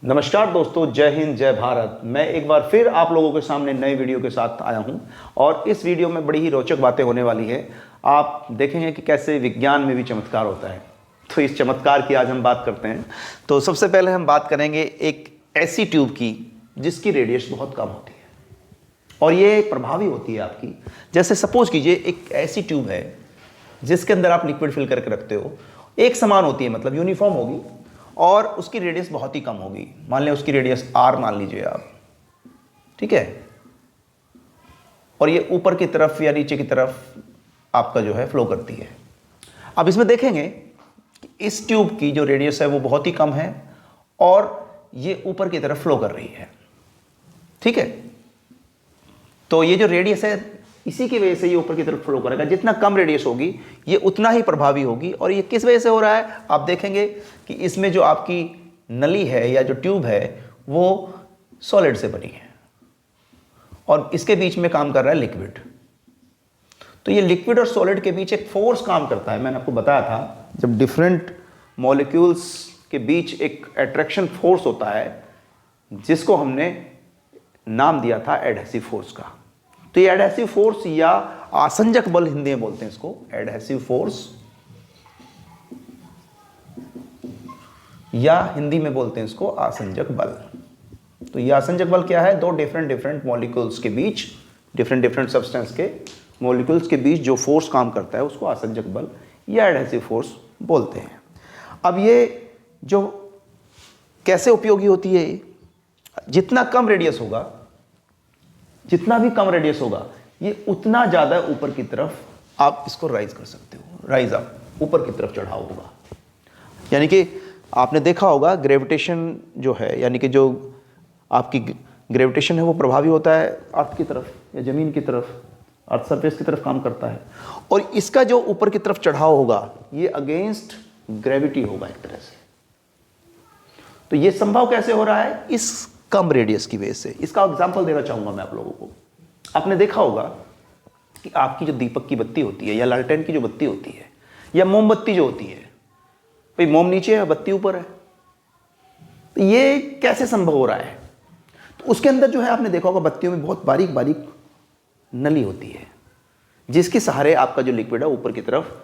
नमस्कार दोस्तों, जय हिंद, जय भारत। मैं एक बार फिर आप लोगों के सामने नए वीडियो के साथ आया हूं और इस वीडियो में बड़ी ही रोचक बातें होने वाली है। आप देखेंगे कि कैसे विज्ञान में भी चमत्कार होता है। तो इस चमत्कार की आज हम बात करते हैं। तो सबसे पहले हम बात करेंगे एक ऐसी ट्यूब की जिसकी रेडियस बहुत कम होती है और ये प्रभावी होती है आपकी। जैसे सपोज कीजिए एक ऐसी ट्यूब है जिसके अंदर आप लिक्विड फिल करके रखते हो, एक समान होती है, मतलब यूनिफॉर्म होगी और उसकी रेडियस बहुत ही कम होगी। मान लें उसकी रेडियस r मान लीजिए आप, ठीक है, और ये ऊपर की तरफ या नीचे की तरफ आपका जो है फ्लो करती है। अब इसमें देखेंगे कि इस ट्यूब की जो रेडियस है वो बहुत ही कम है और ये ऊपर की तरफ फ्लो कर रही है, ठीक है। तो ये जो रेडियस है इसी की वजह से ये ऊपर की तरफ फ्लो करेगा। जितना कम रेडियस होगी ये उतना ही प्रभावी होगी। और ये किस वजह से हो रहा है, आप देखेंगे कि इसमें जो आपकी नली है या जो ट्यूब है वो सॉलिड से बनी है और इसके बीच में काम कर रहा है लिक्विड। तो ये लिक्विड और सॉलिड के बीच एक फोर्स काम करता है। मैंने आपको बताया था, जब डिफरेंट मॉलिक्यूल्स के बीच एक अट्रैक्शन फोर्स होता है जिसको हमने नाम दिया था एडहेसिव फोर्स का। तो ये एडहेसिव फोर्स या आसंजक बल हिंदी में बोलते हैं इसको, एडहेसिव फोर्स, या हिंदी में बोलते हैं इसको आसंजक बल। तो ये आसंजक बल क्या है? दो डिफरेंट मॉलिक्यूल्स के बीच, डिफरेंट सब्सटेंस के मॉलिक्यूल्स के बीच जो फोर्स काम करता है उसको आसंजक बल या एडहेसिव फोर्स बोलते हैं। अब ये जो कैसे उपयोगी होती है, जितना कम रेडियस होगा, जितना भी कम रेडियस होगा, ये उतना ज़्यादा ऊपर की तरफ आप इसको राइज कर सकते हो। राइज अप, ऊपर की तरफ चढ़ाव होगा। यानी कि आपने देखा होगा ग्रेविटेशन जो है, यानी कि जो आपकी ग्रेविटेशन है वो प्रभावी होता है अर्थ की तरफ या ज़मीन की तरफ, अर्थ सरफेस की तरफ काम करता है। और इसका जो ऊपर की तरफ चढ़ाव होगा ये अगेंस्ट ग्रेविटी होगा एक तरह से। तो ये संभव कैसे हो रहा है? इस कम रेडियस की वजह से। इसका एग्जांपल देना चाहूंगा मैं आप लोगों को। आपने देखा होगा कि आपकी जो दीपक की बत्ती होती है या लालटेन की जो बत्ती होती है या मोमबत्ती जो होती है, भाई मोम नीचे है बत्ती ऊपर है, तो ये कैसे संभव हो रहा है? तो उसके अंदर जो है आपने देखा होगा बत्तियों में बहुत बारीक बारीक नली होती है जिसके सहारे आपका जो लिक्विड है ऊपर की तरफ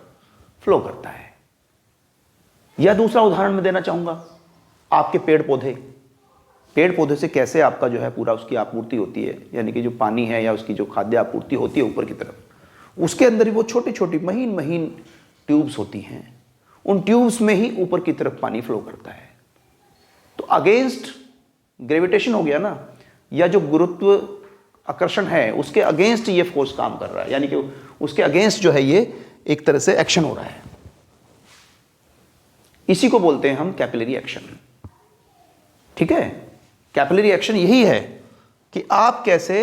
फ्लो करता है। या दूसरा उदाहरण मैं देना चाहूंगा, आपके पेड़ पौधे से कैसे आपका जो है पूरा उसकी आपूर्ति होती है, यानी कि जो पानी है या उसकी जो खाद्य आपूर्ति होती है ऊपर की तरफ, उसके अंदर ही वो छोटी छोटी महीन ट्यूब्स होती हैं। उन ट्यूब्स में ही ऊपर की तरफ पानी फ्लो करता है। तो अगेंस्ट ग्रेविटेशन हो गया ना, या जो गुरुत्व आकर्षण है उसके अगेंस्ट ये फोर्स काम कर रहा है, यानी कि उसके अगेंस्ट जो है ये एक तरह से एक्शन हो रहा है। इसी को बोलते हैं हम कैपिलरी एक्शन, ठीक है। कैपिलरी एक्शन यही है कि आप कैसे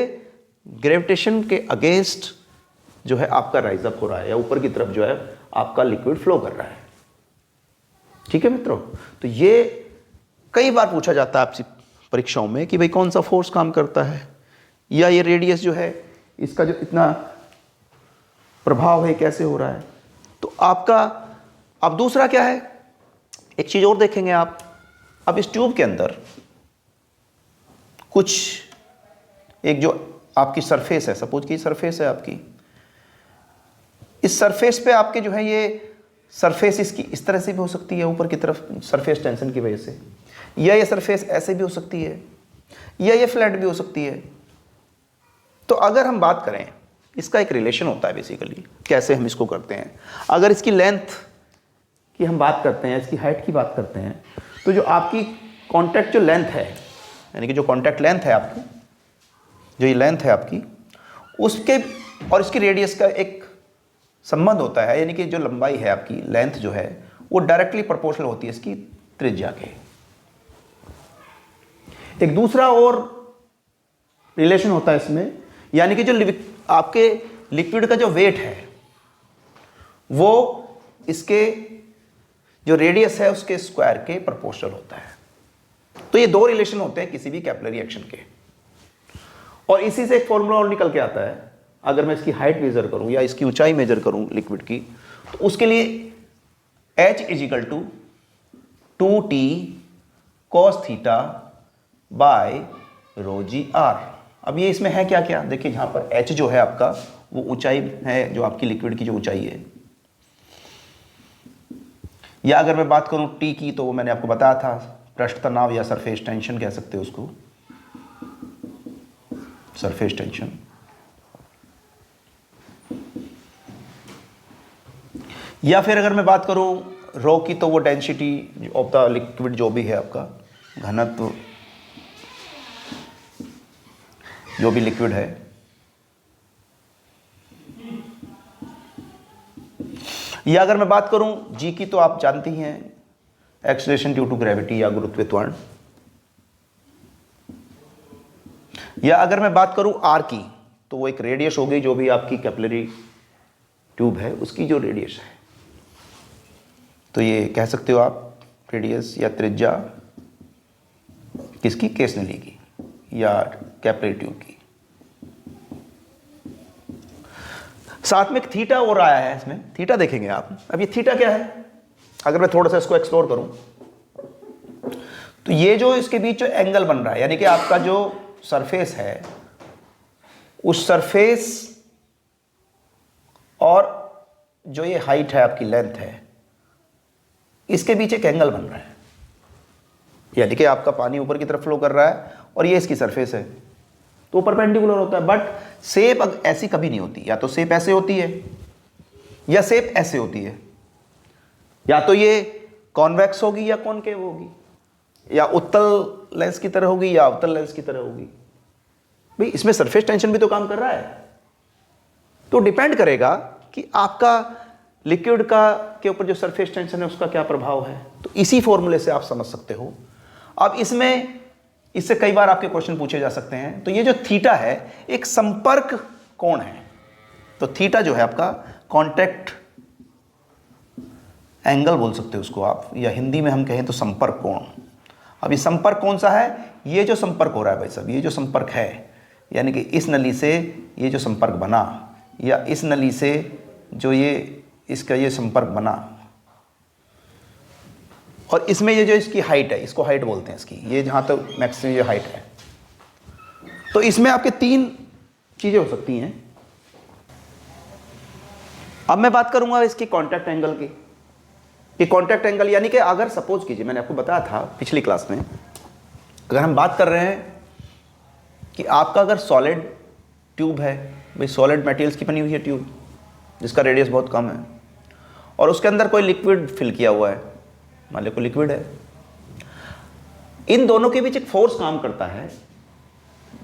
ग्रेविटेशन के अगेंस्ट जो है आपका राइज अप हो रहा है या ऊपर की तरफ जो है आपका लिक्विड फ्लो कर रहा है, ठीक है मित्रों। तो ये कई बार पूछा जाता है आपसे परीक्षाओं में कि भाई कौन सा फोर्स काम करता है, या ये रेडियस जो है इसका जो इतना प्रभाव है कैसे हो रहा है। तो आपका अब दूसरा क्या है, एक चीज और देखेंगे आप। अब इस ट्यूब के अंदर कुछ एक जो आपकी सरफेस है, सपोज की सरफेस है आपकी, इस सरफेस पे आपके जो है ये सरफेस इसकी इस तरह से भी हो सकती है ऊपर की तरफ सरफेस टेंशन की वजह से, या ये सरफेस ऐसे भी हो सकती है, या ये फ्लैट भी हो सकती है। तो अगर हम बात करें, इसका एक रिलेशन होता है बेसिकली, कैसे हम इसको करते हैं। अगर इसकी लेंथ की हम बात करते हैं, इसकी हाइट की बात करते हैं, तो जो आपकी कॉन्टैक्ट जो लेंथ है, यानी कि जो कॉन्टैक्ट लेंथ है आपकी, जो ये लेंथ है आपकी, उसके और इसकी रेडियस का एक संबंध होता है। यानी कि जो लंबाई है आपकी, लेंथ जो है वो डायरेक्टली प्रोपोर्शनल होती है इसकी त्रिज्या के। एक दूसरा और रिलेशन होता है इसमें, यानी कि जो आपके लिक्विड का जो वेट है वो इसके जो रेडियस है उसके स्क्वायर के प्रोपोर्शनल होता है। तो ये दो रिलेशन होते हैं किसी भी कैपिलरी एक्शन के, और इसी से एक फॉर्मूला और निकल के आता है। अगर मैं इसकी हाइट मेजर करूं या इसकी ऊंचाई मेजर करूं लिक्विड की, तो उसके लिए H = 2t cos theta by rho g r. अब ये इसमें है क्या क्या, देखिए यहाँ पर h जो है आपका वो ऊंचाई है, जो आपकी लिक्विड की जो ऊंचाई है। या अगर मैं बात करूं T की, तो वो मैंने आपको बताया था, पृष्ठ तनाव या सरफेस टेंशन कह सकते हो उसको, सरफेस टेंशन। या फिर अगर मैं बात करूं रो की, तो वो डेंसिटी ऑफ द लिक्विड जो भी है आपका, घनत्व जो भी लिक्विड है। या अगर मैं बात करूं जी की, तो आप जानती हैं एक्सेलरेशन ड्यू टू ग्रेविटी या गुरुत्वाकर्षण। या अगर मैं बात करूं आर की, तो वो एक रेडियस हो गई, जो भी आपकी कैपिलरी ट्यूब है उसकी जो रेडियस है, तो ये कह सकते हो आप रेडियस या त्रिज्या किसकी, केस नली की या कैपिलरी ट्यूब की। साथ में एक थीटा और आया है इसमें, थीटा देखेंगे आप। अब ये थीटा क्या है, अगर मैं थोड़ा सा इसको एक्सप्लोर करूं, तो ये जो इसके बीच जो एंगल बन रहा है, यानी कि आपका जो सरफेस है, उस सरफेस और जो ये हाइट है आपकी, लेंथ है, इसके बीच एक एंगल बन रहा है। यानी कि आपका पानी ऊपर की तरफ फ्लो कर रहा है और ये इसकी सरफेस है, तो परपेंडिकुलर होता है। बट शेप ऐसी कभी नहीं होती, या तो शेप ऐसे होती है या शेप ऐसे होती है, या तो ये कॉन्वेक्स होगी या कॉनकेव होगी, या उत्तल लेंस की तरह होगी या अवतल लेंस की तरह होगी। भाई इसमें सरफेस टेंशन भी तो काम कर रहा है, तो डिपेंड करेगा कि आपका लिक्विड का के ऊपर जो सरफेस टेंशन है उसका क्या प्रभाव है। तो इसी फॉर्मूले से आप समझ सकते हो। अब इससे कई बार आपके क्वेश्चन पूछे जा सकते हैं। तो ये जो थीटा है एक संपर्क कोण है, तो थीटा जो है आपका कांटेक्ट एंगल बोल सकते हो उसको आप, या हिंदी में हम कहें तो संपर्क कोण। अब ये संपर्क कौन सा है, ये जो संपर्क हो रहा है भाई साहब, ये जो संपर्क है, यानी कि इस नली से ये जो संपर्क बना, या इस नली से जो ये इसका ये संपर्क बना, और इसमें ये जो इसकी हाइट है, इसको हाइट बोलते हैं इसकी, ये जहाँ तक तो मैक्सिमम ये हाइट है। तो इसमें आपके तीन चीज़ें हो सकती हैं। अब मैं बात करूंगा इसकी कांटेक्ट एंगल की, कि कांटेक्ट एंगल यानी कि अगर सपोज कीजिए, मैंने आपको बताया था पिछली क्लास में, अगर हम बात कर रहे हैं कि आपका अगर सॉलिड ट्यूब है, भाई सॉलिड मटेरियल्स की बनी हुई है ट्यूब जिसका रेडियस बहुत कम है, और उसके अंदर कोई लिक्विड फिल किया हुआ है, मान लो कोई लिक्विड है, इन दोनों के बीच एक फोर्स काम करता है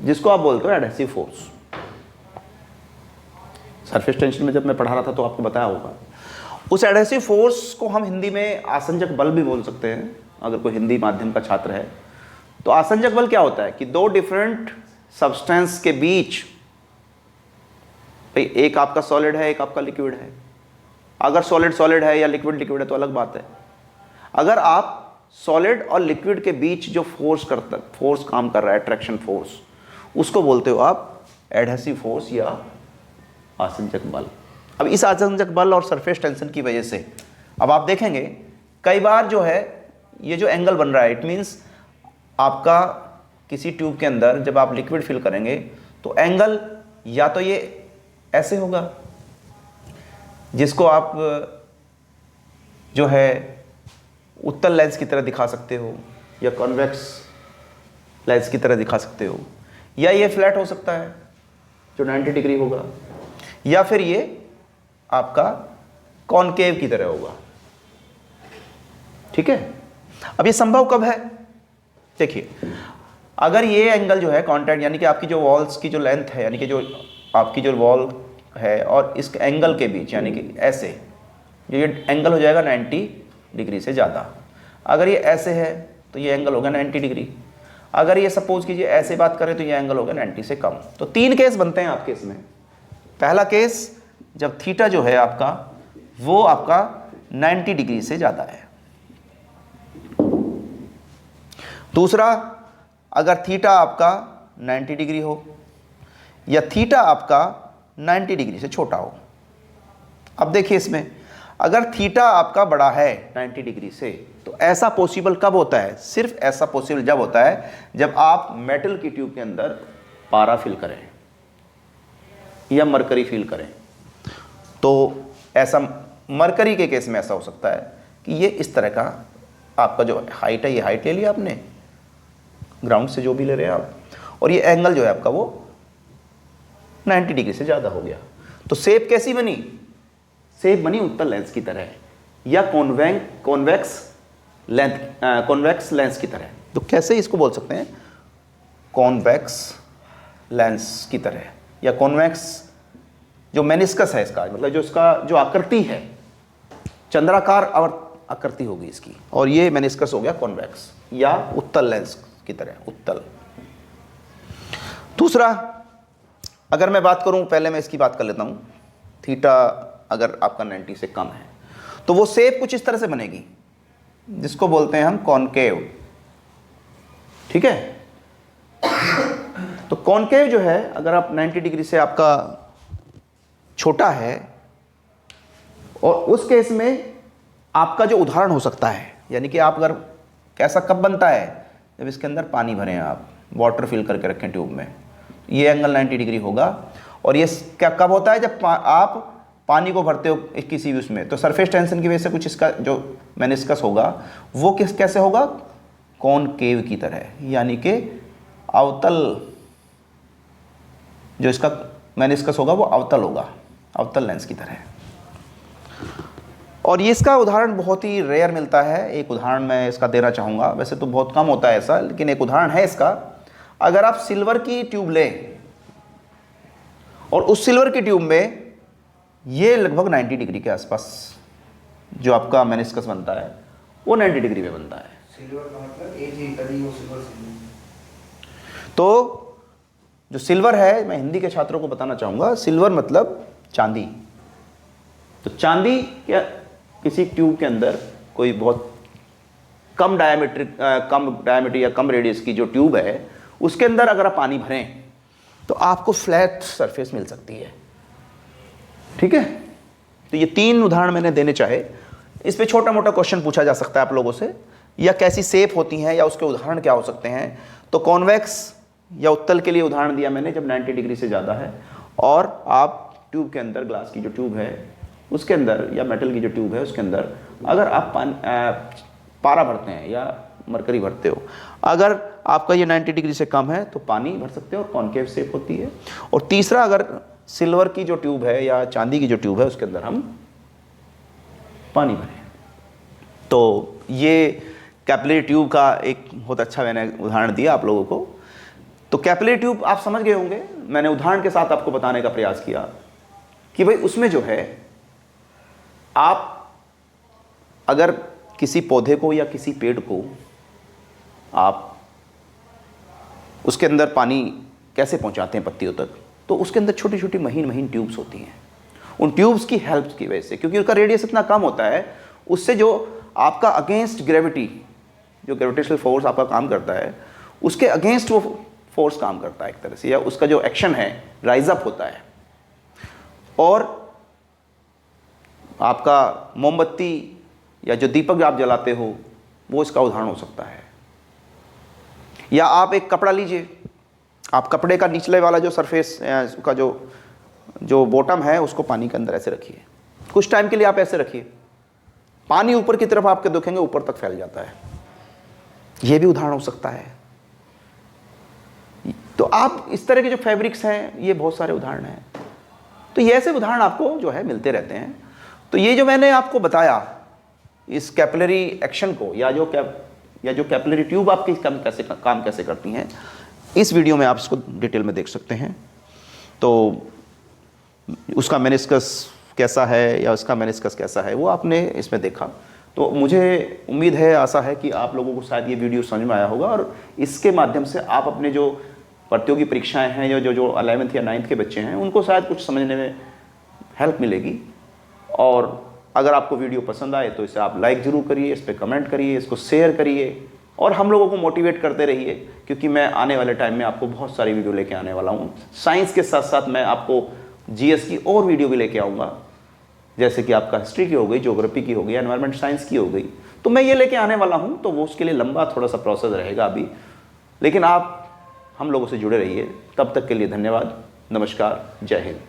जिसको आप बोलते हो एडहेसिव फोर्स। सरफेस टेंशन में जब मैं पढ़ा रहा था तो आपको बताया होगा। उस एडहेसिव फोर्स को हम हिंदी में आसंजक बल भी बोल सकते हैं, अगर कोई हिंदी माध्यम का छात्र है। तो आसंजक बल क्या होता है कि दो डिफरेंट सब्सटेंस के बीच, भाई एक आपका सॉलिड है एक आपका लिक्विड है, अगर सॉलिड सॉलिड है या लिक्विड लिक्विड है तो अलग बात है। अगर आप सॉलिड और लिक्विड के बीच जो फोर्स काम कर रहा है, अट्रैक्शन फोर्स, उसको बोलते हो आप एडहेसिव फोर्स या आसंजक बल। अब इस आसंजक बल और सरफेस टेंशन की वजह से अब आप देखेंगे कई बार जो है ये जो एंगल बन रहा है, इट मीन्स आपका किसी ट्यूब के अंदर जब आप लिक्विड फिल करेंगे तो एंगल या तो ये ऐसे होगा, जिसको आप जो है उत्तल लेंस की तरह दिखा सकते हो या कॉन्वेक्स लेंस की तरह दिखा सकते हो, या ये फ्लैट हो सकता है जो 90 डिग्री होगा, या फिर ये आपका कॉनकेव की तरह होगा। ठीक है, अब ये संभव कब है, देखिए अगर ये एंगल जो है कांटेक्ट, यानी कि आपकी जो वॉल्स की जो लेंथ है, यानी कि जो आपकी जो वॉल है और इस एंगल के बीच, यानी कि ऐसे ये एंगल हो जाएगा 90 डिग्री से ज़्यादा। अगर ये ऐसे है तो ये एंगल होगा 90 डिग्री। अगर ये सपोज कीजिए ऐसे बात करें तो ये एंगल होगा 90 से कम। तो तीन केस बनते हैं आपके इसमें। पहला केस जब थीटा जो है आपका वो आपका 90 डिग्री से ज़्यादा है। दूसरा, अगर थीटा आपका 90 डिग्री हो या थीटा आपका 90 डिग्री से छोटा हो। अब देखिए इसमें अगर थीटा आपका बड़ा है 90 डिग्री से तो ऐसा पॉसिबल कब होता है? सिर्फ ऐसा पॉसिबल जब होता है जब आप मेटल की ट्यूब के अंदर पारा फिल करें या मरकरी फिल करें। तो ऐसा मरकरी के केस में ऐसा हो सकता है कि ये इस तरह का आपका जो हाइट है, ये हाइट ले लिया आपने ग्राउंड से जो भी ले रहे हैं आप, और ये एंगल जो है आपका वो 90 डिग्री से ज़्यादा हो गया। तो शेप कैसी बनी? शेप बनी उत्तल लेंस की तरह या कॉन्वेक्स लेंस की तरह। तो कैसे इसको बोल सकते हैं? कॉन्वेक्स लेंस की तरह या कॉन्वेक्स जो मेनिस्कस है इसका, मतलब जो इसका जो आकृति है चंद्राकार आकृति होगी इसकी, और ये मेनिस्कस हो गया कॉन्वेक्स या उत्तल लेंस की तरह, उत्तल। दूसरा, अगर मैं बात करूं, पहले मैं इसकी बात कर लेता हूं, थीटा अगर आपका 90 से कम है तो वो शेप कुछ इस तरह से बनेगी जिसको बोलते हैं हम कॉनकेव। ठीक है? तो कॉनकेव जो है, अगर आप 90 डिग्री से आपका छोटा है, और उस केस में आपका जो उदाहरण हो सकता है, यानी कि आप अगर कैसा कब बनता है जब इसके अंदर पानी भरें, आप वाटर फिल करके रखें ट्यूब में, ये एंगल 90 डिग्री होगा। और ये क्या कब होता है? जब आप पानी को भरते हो किसी भी उसमें, तो सरफेस टेंशन की वजह से कुछ इसका जो मेनिस्कस होगा वो कैसे होगा? कॉनकेव की तरह, यानी कि अवतल, जो इसका मेनिस्कस होगा वो अवतल होगा, अवतल लेंस की तरह। और ये इसका उदाहरण बहुत ही रेयर मिलता है। एक उदाहरण मैं इसका देना चाहूँगा, वैसे तो बहुत कम होता है ऐसा, लेकिन एक उदाहरण है इसका। अगर आप सिल्वर की ट्यूब लें और उस सिल्वर की ट्यूब में ये लगभग 90 डिग्री के आसपास जो आपका मेनिस्कस बनता है वो 90 डिग्री में बनता है। सिल्वर का मतलब एक ही कड़ी हो, सिल्वर। तो जो सिल्वर है, मैं हिंदी के छात्रों को बताना चाहूँगा, सिल्वर मतलब चांदी। तो चांदी क्या किसी ट्यूब के अंदर कोई बहुत कम डायमीटर या कम रेडियस की जो ट्यूब है, उसके अंदर अगर आप पानी भरें तो आपको फ्लैट सरफेस मिल सकती है। ठीक है? तो ये 3 उदाहरण मैंने देने चाहे। इस पे छोटा मोटा क्वेश्चन पूछा जा सकता है आप लोगों से, या कैसी शेप होती हैं या उसके उदाहरण क्या हो सकते हैं। तो कॉन्वेक्स या उत्तल के लिए उदाहरण दिया मैंने जब 90 डिग्री से ज़्यादा है, और आप ट्यूब के अंदर, ग्लास की जो ट्यूब है उसके अंदर या मेटल की जो ट्यूब है उसके अंदर अगर आप पारा भरते हैं या मरकरी भरते हो, अगर आपका ये 90 डिग्री से कम है तो पानी भर सकते हो और कॉनकेव शेप होती है। और तीसरा, अगर सिल्वर की जो ट्यूब है या चांदी की जो ट्यूब है उसके अंदर हम पानी भरें। तो ये कैपिलरी ट्यूब का एक बहुत अच्छा मैंने उदाहरण दिया आप लोगों को। तो कैपिलरी ट्यूब आप समझ गए होंगे, मैंने उदाहरण के साथ आपको बताने का प्रयास किया कि भाई उसमें जो है, आप अगर किसी पौधे को या किसी पेड़ को आप उसके अंदर पानी कैसे पहुंचाते हैं पत्तियों तक, तो उसके अंदर छोटी छोटी महीन महीन ट्यूब्स होती हैं। उन ट्यूब्स की हेल्प की वजह से, क्योंकि उसका रेडियस इतना कम होता है, उससे जो आपका अगेंस्ट ग्रेविटी, जो ग्रेविटेशनल फोर्स आपका काम करता है, उसके अगेंस्ट वो फोर्स काम करता है एक तरह से, या उसका जो एक्शन है राइज अप होता है। और आपका मोमबत्ती या जो दीपक आप जलाते हो वो इसका उदाहरण हो सकता है। या आप एक कपड़ा लीजिए, आप कपड़े का निचले वाला जो सरफेस का जो बॉटम है उसको पानी के अंदर ऐसे रखिए, कुछ टाइम के लिए आप ऐसे रखिए, पानी ऊपर की तरफ आपके देखेंगे ऊपर तक फैल जाता है। ये भी उदाहरण हो सकता है। तो आप इस तरह के जो फैब्रिक्स हैं, ये बहुत सारे उदाहरण हैं। तो ये ऐसे उदाहरण आपको जो है मिलते रहते हैं। तो ये जो मैंने आपको बताया इस कैपिलरी एक्शन को, या जो कैपिलरी ट्यूब आपकी काम कैसे करती हैं, इस वीडियो में आप इसको डिटेल में देख सकते हैं। तो उसका मेनिस्कस कैसा है या उसका मेनिस्कस कैसा है वो आपने इसमें देखा। तो मुझे उम्मीद है, आशा है कि आप लोगों को शायद ये वीडियो समझ में आया होगा, और इसके माध्यम से आप अपने जो प्रतियोगी परीक्षाएं हैं, जो 11th या 9th के बच्चे हैं, उनको शायद कुछ समझने में हेल्प मिलेगी। और अगर आपको वीडियो पसंद आए तो इसे आप लाइक ज़रूर करिए, इस पर कमेंट करिए, इसको शेयर करिए, और हम लोगों को मोटिवेट करते रहिए, क्योंकि मैं आने वाले टाइम में आपको बहुत सारी वीडियो लेके आने वाला हूँ। साइंस के साथ साथ मैं आपको जीएस की और वीडियो भी लेके आऊँगा, जैसे कि आपका हिस्ट्री की हो गई, ज्योग्राफी की हो गई, एनवायरनमेंट साइंस की हो गई। तो मैं ये लेके आने वाला हूँ, तो वो उसके लिए लंबा थोड़ा सा प्रोसेस रहेगा अभी, लेकिन आप हम लोगों से जुड़े रहिए। तब तक के लिए धन्यवाद, नमस्कार, जय हिंद।